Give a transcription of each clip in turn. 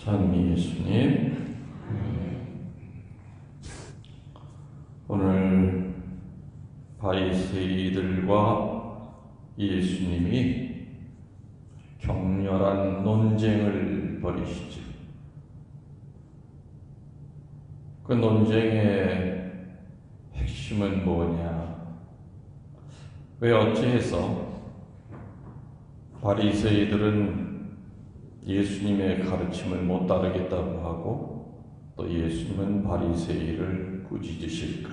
참 예수님, 오늘 바리새이들과 예수님이 격렬한 논쟁을 벌이시죠. 그 논쟁의 핵심은 뭐냐? 왜 어찌해서 바리새이들은 예수님의 가르침을 못 따르겠다고 하고 또 예수님은 바리새이를 꾸짖으실까?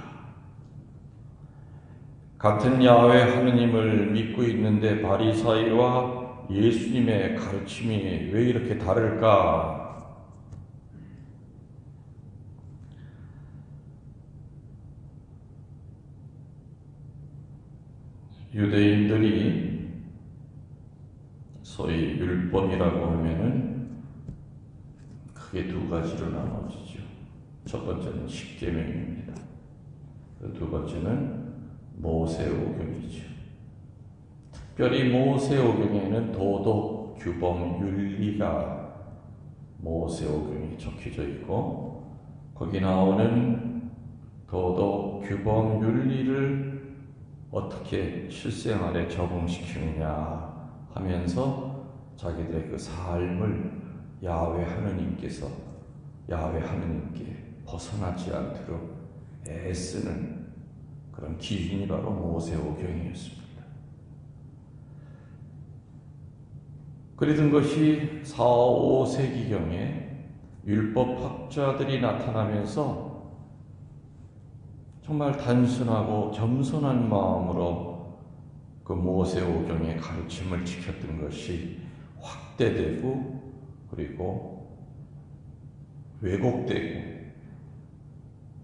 같은 야훼 하느님을 믿고 있는데 바리새이와 예수님의 가르침이 왜 이렇게 다를까? 유대인들이 소위 율법이라고 하면은 크게 두 가지로 나눠지죠. 첫 번째는 십계명입니다. 두 번째는 모세오경이죠. 특별히 모세오경에는 도덕, 규범, 윤리가 모세오경에 적혀져 있고 거기 나오는 도덕, 규범, 윤리를 어떻게 실생활에 적응시키느냐 하면서 자기들의 그 삶을 야훼 하느님께 벗어나지 않도록 애쓰는 그런 기준이 바로 모세오경이었습니다. 그러던 것이 4, 5세기경에 율법학자들이 나타나면서 정말 단순하고 겸손한 마음으로 그 모세오경의 가르침을 지켰던 것이 확대되고 그리고 왜곡되고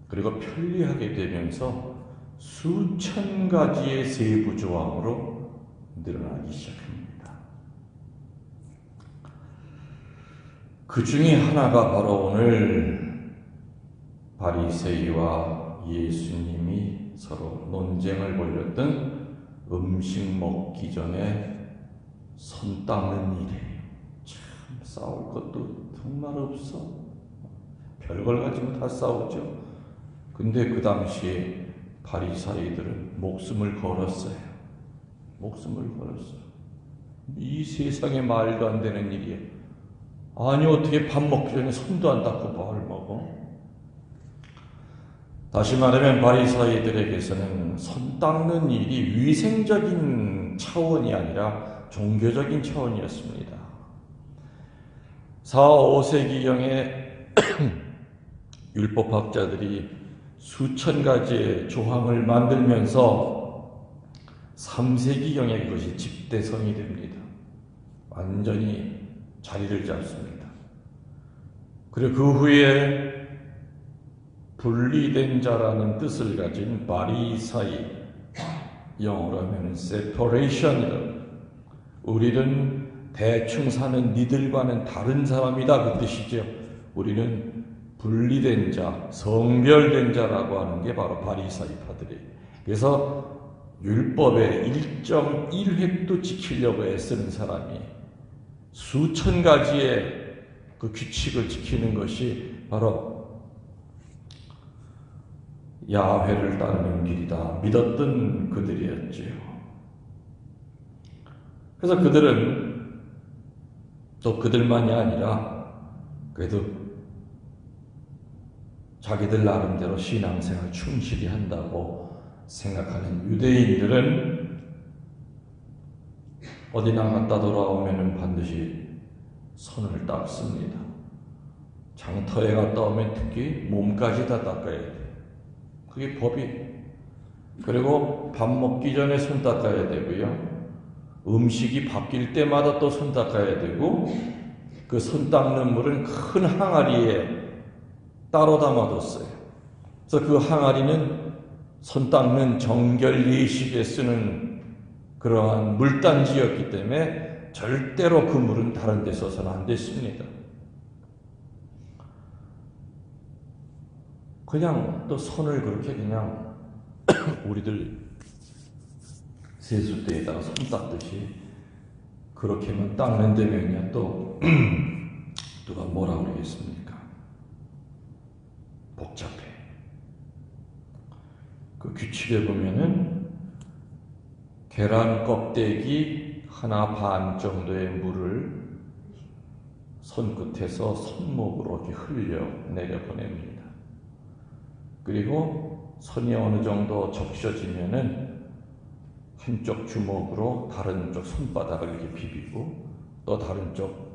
그리고 편리하게 되면서 수천 가지의 세부 조항으로 늘어나기 시작합니다. 그 중에 하나가 바로 오늘 바리새이와 예수님이 서로 논쟁을 벌였던 음식 먹기 전에 손 닦는 일이에요. 참 싸울 것도 정말 없어. 별걸 가지고 다 싸우죠. 근데 그 당시에 바리새이들은 목숨을 걸었어요. 목숨을 걸었어요. 이 세상에 말도 안 되는 일이에요. 아니 어떻게 밥 먹기 전에 손도 안 닦고 밥을 먹어? 다시 말하면 바리새이들에게서는 손 닦는 일이 위생적인 차원이 아니라 종교적인 차원이었습니다. 4, 5세기경에 율법학자들이 수천 가지의 조항을 만들면서 3세기경에 그것이 집대성이 됩니다. 완전히 자리를 잡습니다. 그리고 그 후에 분리된 자라는 뜻을 가진 바리사이, 영어로 하면 separation이라고, 우리는 대충 사는 니들과는 다른 사람이다 그 뜻이죠. 우리는 분리된 자, 성별된 자라고 하는 게 바로 바리사이파들이에요. 그래서 율법의 1.1획도 지키려고 애쓰는 사람이 수천 가지의 그 규칙을 지키는 것이 바로 야훼를 따르는 길이다 믿었던 그들이었지요. 그래서 그들은 또 그들만이 아니라 그래도 자기들 나름대로 신앙생활 충실히 한다고 생각하는 유대인들은 어디 나갔다 돌아오면 반드시 손을 닦습니다. 장터에 갔다 오면 특히 몸까지 다 닦아야 돼요. 그게 법이. 그리고 밥 먹기 전에 손 닦아야 되고요. 음식이 바뀔 때마다 또 손 닦아야 되고 그 손 닦는 물은 큰 항아리에 따로 담아뒀어요. 그래서 그 항아리는 손 닦는 정결 예식에 쓰는 그러한 물단지였기 때문에 절대로 그 물은 다른 데 써서는 안 됐습니다. 그냥 또 손을 그렇게 그냥 우리들 세숫대에다가 손 닦듯이 그렇게만 닦는 데면야 또 누가 뭐라 그러겠습니까? 복잡해. 그 규칙에 보면은 계란 껍데기 하나 반 정도의 물을 손끝에서 손목으로 이렇게 흘려 내려보냅니다. 그리고 손이 어느 정도 적셔지면은 한쪽 주먹으로 다른 쪽 손바닥을 이렇게 비비고 또 다른 쪽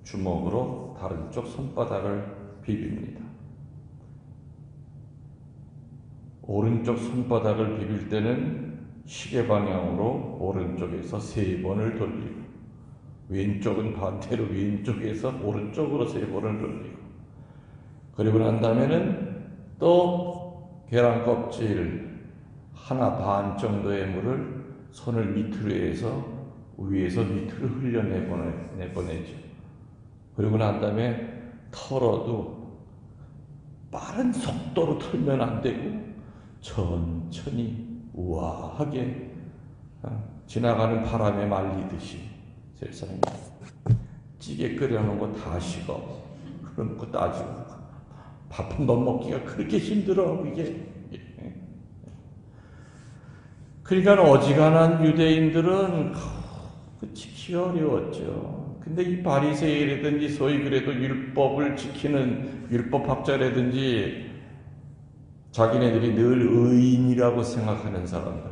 주먹으로 다른 쪽 손바닥을 비빕니다. 오른쪽 손바닥을 비빌 때는 시계 방향으로 오른쪽에서 3번을 돌리고 왼쪽은 반대로 왼쪽에서 오른쪽으로 3번을 돌리고 그리고 난 다음에는 또 계란 껍질 하나 반 정도의 물을 손을 밑으로 해서 위에서 밑으로 흘려내보내죠. 그리고 난 다음에 털어도 빠른 속도로 털면 안 되고 천천히 우아하게 지나가는 바람에 말리듯이 세상에 찌개 끓여놓은 거 다 식어. 그런 거 따지고 밥 한 번 먹기가 그렇게 힘들어 이게. 그러니까 어지간한 유대인들은 지키기 어려웠죠. 근데 이 바리새인이라든지 소위 그래도 율법을 지키는 율법학자라든지 자기네들이 늘 의인이라고 생각하는 사람들,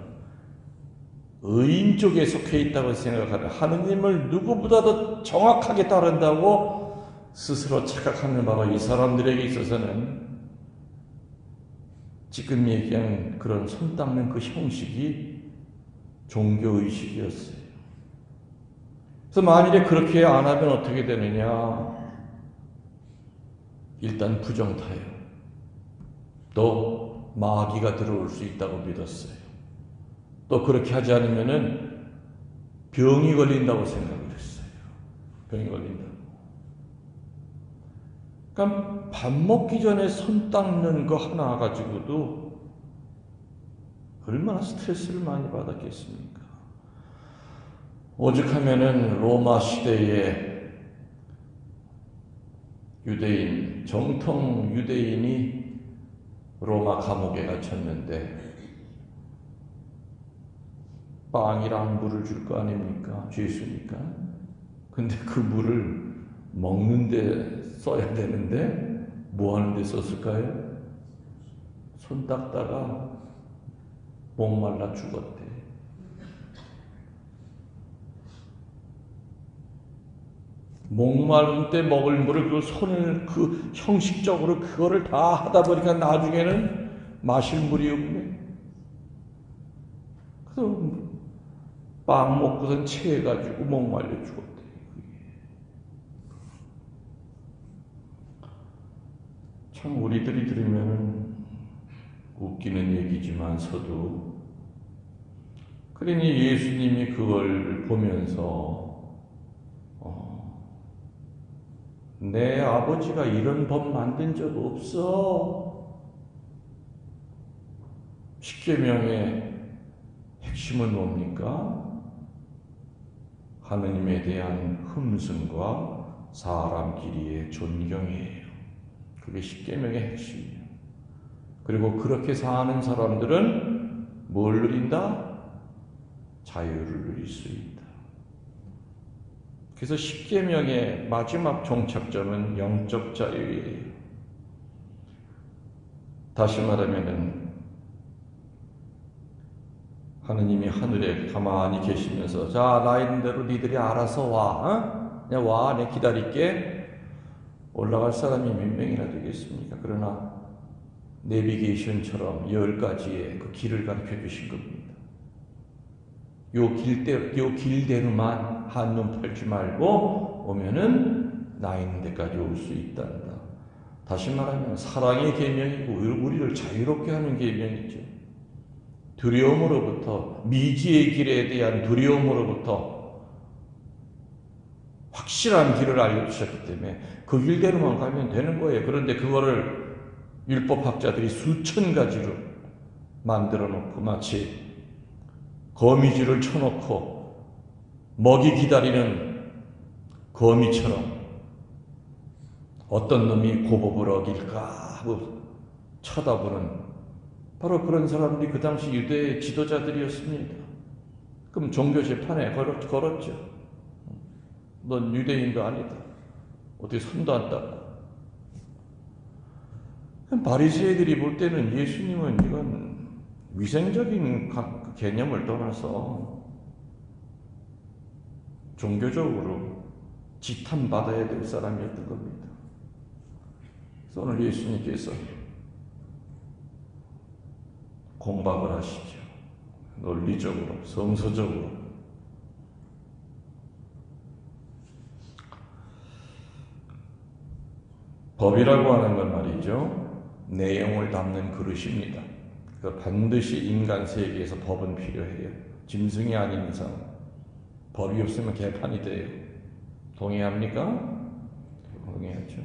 의인 쪽에 속해 있다고 생각하는 하느님을 누구보다도 정확하게 따른다고 스스로 착각하는 바로 이 사람들에게 있어서는 지금 얘기한 그런 손 닦는 그 형식이 종교의식이었어요. 그래서 만일에 그렇게 안 하면 어떻게 되느냐? 일단 부정타예요. 또 마귀가 들어올 수 있다고 믿었어요. 또 그렇게 하지 않으면은 병이 걸린다고 생각을 했어요. 병이 걸린다고. 그러니까 밥 먹기 전에 손 닦는 거 하나 가지고도 얼마나 스트레스를 많이 받았겠습니까? 오죽하면은 로마 시대에 유대인, 정통 유대인이 로마 감옥에 갇혔는데 빵이랑 물을 줄 거 아닙니까? 죄수니까. 근데 그 물을 먹는데 써야 되는데 뭐 하는데 썼을까요? 손 닦다가 목말라 죽었대. 목마른 때 먹을 물을 그 손을 그 형식적으로 그거를 다 하다 보니까 나중에는 마실 물이 없네. 그래서 빵 먹고선 체해가지고 목말려 죽었대. 참 우리들이 들으면 웃기는 얘기지만서도 그러니 예수님이 그걸 보면서 내 아버지가 이런 법 만든 적 없어. 십계명의 핵심은 뭡니까? 하느님에 대한 흠승과 사람끼리의 존경이에요. 그게 십계명의 핵심이에요. 그리고 그렇게 사는 사람들은 뭘 누린다? 자유를 누릴 수 있다. 그래서 십계명의 마지막 종착점은 영적 자유예요. 다시 말하면은 하느님이 하늘에 가만히 계시면서 자, 나 있는 대로 니들이 알아서 와. 그냥 와. 내 기다릴게. 올라갈 사람이 몇 명이나 되겠습니까? 그러나 내비게이션처럼 10가지의 그 길을 가르쳐 주신 겁니다. 요 길대로만 한눈 팔지 말고 오면은 나 있는 데까지 올 수 있단다. 다시 말하면 사랑의 계명이고 우리를 자유롭게 하는 계명이죠. 두려움으로부터, 미지의 길에 대한 두려움으로부터 확실한 길을 알려주셨기 때문에 그 길대로만 가면 되는 거예요. 그런데 그거를 율법학자들이 수천 가지로 만들어 놓고 마치 거미줄을 쳐놓고 먹이 기다리는 거미처럼 어떤 놈이 고법을 어길까 하고 쳐다보는 바로 그런 사람들이 그 당시 유대의 지도자들이었습니다. 그럼 종교 재판에 걸었죠. 넌 유대인도 아니다. 어떻게 손도 안 닦고. 바리새인들이 볼 때는 예수님은 이건 위생적인 개념을 떠나서 종교적으로 지탄받아야 될 사람이었던 겁니다. 그래서 오늘 예수님께서 공박을 하시죠. 논리적으로, 성서적으로. 법이라고 하는 건 말이죠, 내용을 담는 그릇입니다. 반드시 인간 세계에서 법은 필요해요. 짐승이 아닌 이상 법이 없으면 개판이 돼요. 동의합니까? 동의하죠.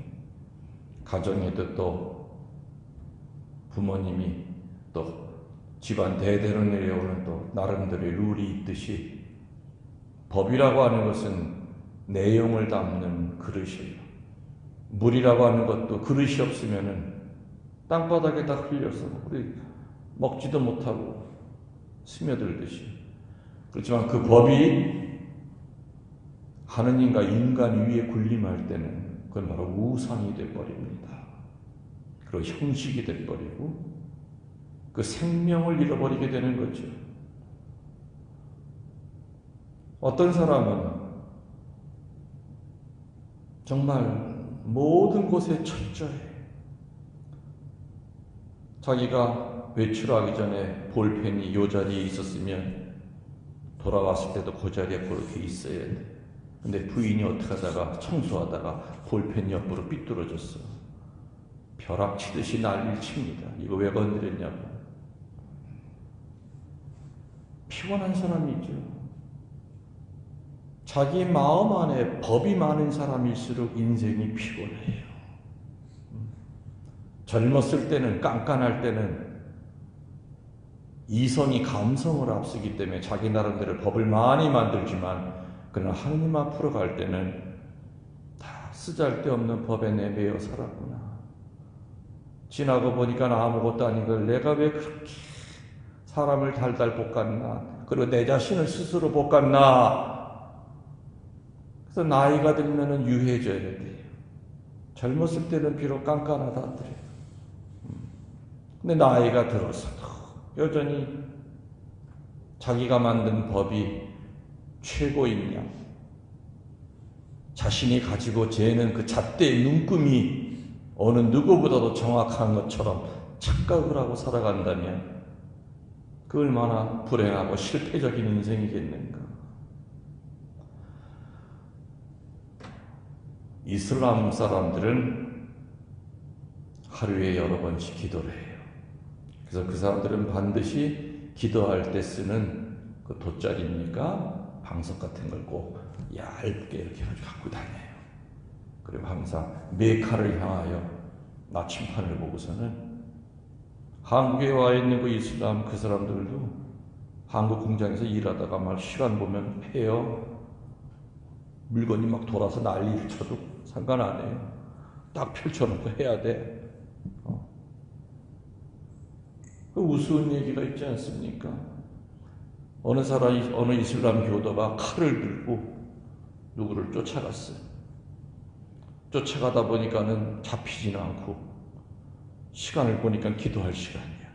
가정에도 또 부모님이 또 집안 대대로 내려오는 또 나름대로의 룰이 있듯이 법이라고 하는 것은 내용을 담는 그릇이에요. 물이라고 하는 것도 그릇이 없으면은 땅바닥에다 흘려서 우리 먹지도 못하고 스며들듯이. 그렇지만 그 법이 하느님과 인간 위에 군림할 때는 그건 바로 우상이 되어버립니다. 그리고 형식이 되어버리고 그 생명을 잃어버리게 되는 거죠. 어떤 사람은 정말 모든 곳에 철저해. 자기가 외출하기 전에 볼펜이 요 자리에 있었으면 돌아왔을 때도 그 자리에 그렇게 있어야 돼. 근데 부인이 어떻게 하다가 청소하다가 볼펜 옆으로 삐뚤어졌어. 벼락치듯이 난리를 칩니다. 이거 왜 건드렸냐고. 피곤한 사람이죠. 자기 마음 안에 법이 많은 사람일수록 인생이 피곤해요. 젊었을 때는, 깐깐할 때는 이성이 감성을 앞서기 때문에 자기 나름대로 법을 많이 만들지만, 그러나 하느님 앞으로 갈 때는 다 쓰잘데없는 법에 내매여 살았구나. 지나고 보니까 아무것도 아닌 걸 내가 왜 그렇게 사람을 달달 볶았나, 그리고 내 자신을 스스로 볶았나. 그래서 나이가 들면은 유해져야 돼요. 젊었을 때는 비록 깐깐하다더래요. 근데 나이가 들어서도 여전히 자기가 만든 법이 최고인 양, 자신이 가지고 재는 그 잣대의 눈금이 어느 누구보다도 정확한 것처럼 착각을 하고 살아간다면 그 얼마나 불행하고 실패적인 인생이겠는가. 이슬람 사람들은 하루에 여러 번씩 기도를 해요. 그래서 그 사람들은 반드시 기도할 때 쓰는 그 돗자리입니까? 방석 같은 걸 꼭 얇게 이렇게 갖고 다녀요. 그리고 항상 메카를 향하여 나침판을 보고서는, 한국에 와 있는 그 이슬람 그 사람들도 한국 공장에서 일하다가 막 시간 보면 해요. 물건이 막 돌아서 난리를 쳐도 상관 안 해요. 딱 펼쳐놓고 해야 돼. 그 우스운 얘기가 있지 않습니까? 어느 이슬람 교도가 칼을 들고 누구를 쫓아갔어요. 쫓아가다 보니까는 잡히지는 않고 시간을 보니까 기도할 시간이야.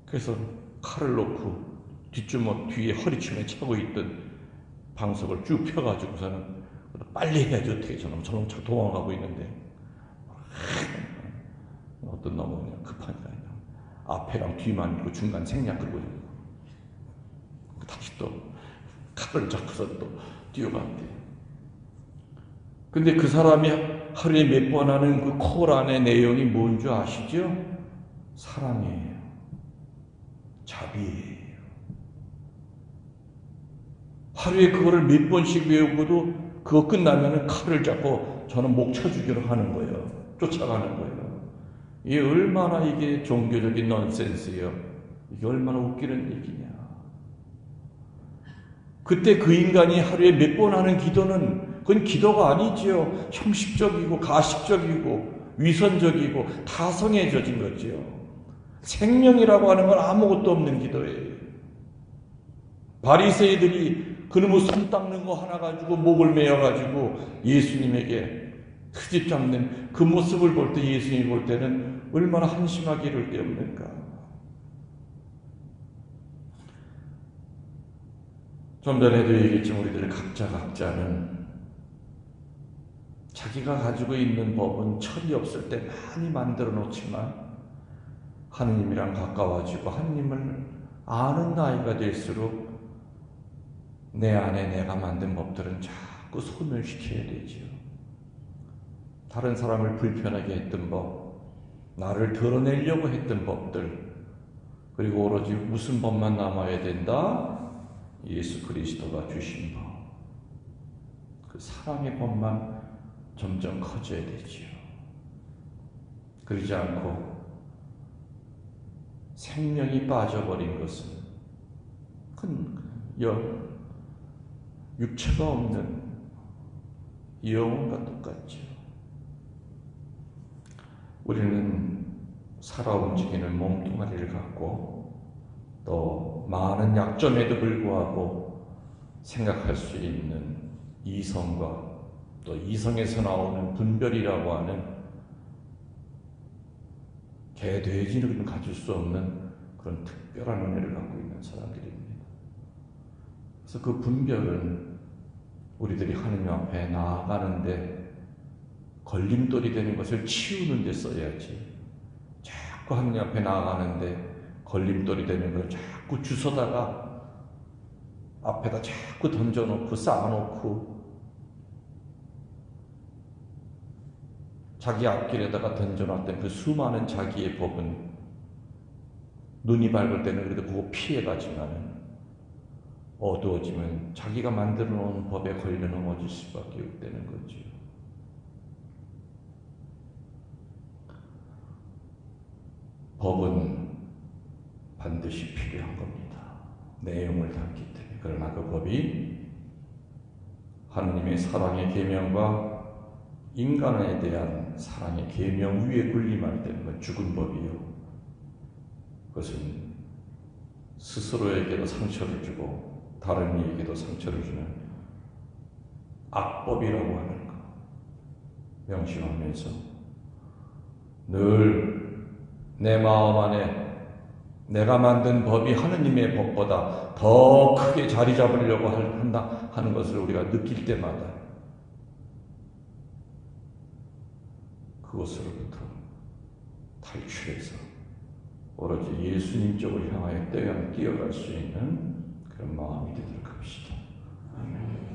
그래서 칼을 놓고 뒷주먹 뒤에 허리춤에 차고 있던 방석을 쭉 펴가지고서는 빨리 해야지, 어떻게 저놈 도망가고 있는데 어떤 놈은 그냥 급하니까 앞에랑 뒤만 있고 중간 생략 끌고 다시 또 칼을 잡고서 또 뛰어간대. 근데 그 사람이 하루에 몇 번 하는 그 코란의 내용이 뭔 줄 아시죠? 사랑이에요. 자비예요. 하루에 그거를 몇 번씩 외우고도 그거 끝나면은 칼을 잡고 저는 목 쳐주기로 하는 거예요. 쫓아가는 거예요. 이게 얼마나 이게 종교적인 넌센스예요. 이게 얼마나 웃기는 얘기냐. 그때 그 인간이 하루에 몇 번 하는 기도는 그건 기도가 아니지요. 형식적이고 가식적이고 위선적이고 타성해져진 거지요. 생명이라고 하는 건 아무것도 없는 기도예요. 바리새이들이 그놈의 손 닦는 거 하나 가지고 목을 메어 가지고 예수님에게 트집 잡는 그 모습을 볼 때 예수님이 볼 때는 얼마나 한심하게 이를 데 없는가. 좀 전에도 얘기했지만 우리들 각자는 자기가 가지고 있는 법은 철이 없을 때 많이 만들어 놓지만 하느님이랑 가까워지고 하느님을 아는 나이가 될수록 내 안에 내가 만든 법들은 자꾸 소멸시켜야 되지요. 다른 사람을 불편하게 했던 법, 나를 드러내려고 했던 법들, 그리고 오로지 무슨 법만 남아야 된다? 예수 그리스도가 주신 법. 그 사랑의 법만 점점 커져야 되지요. 그러지 않고 생명이 빠져버린 것은 큰 육체가 없는 영혼과 똑같죠. 우리는 살아 움직이는 몸뚱아리를 갖고 또 많은 약점에도 불구하고 생각할 수 있는 이성과 또 이성에서 나오는 분별이라고 하는 개, 돼지는 가질 수 없는 그런 특별한 은혜를 갖고 있는 사람들입니다. 그래서 그 분별은 우리들이 하느님 앞에 나아가는데 걸림돌이 되는 것을 치우는 데 써야지. 자꾸 하느님 앞에 나아가는데 걸림돌이 되는 걸 자꾸 주워다가 앞에다 자꾸 던져놓고 쌓아놓고 자기 앞길에다가 던져놨던 그 수많은 자기의 법은 눈이 밝을 때는 그래도 그거 피해가지만 어두워지면 자기가 만들어 놓은 법에 걸려 넘어질 수밖에 없다는 거죠. 법은 반드시 필요한 겁니다. 내용을 담기 때문에. 그러나 그 법이 하느님의 사랑의 계명과 인간에 대한 사랑의 계명 위에 군림할 때는 건 죽은 법이요. 그것은 스스로에게도 상처를 주고 다른 이에게도 상처를 주는 악법이라고 하는 것 명심하면서 늘 내 마음 안에 내가 만든 법이 하느님의 법보다 더 크게 자리 잡으려고 한다 하는 것을 우리가 느낄 때마다 그것으로부터 탈출해서 오로지 예수님 쪽을 향하여 뛰어갈 수 있는 그런 마음이 되도록 합시다. 아멘.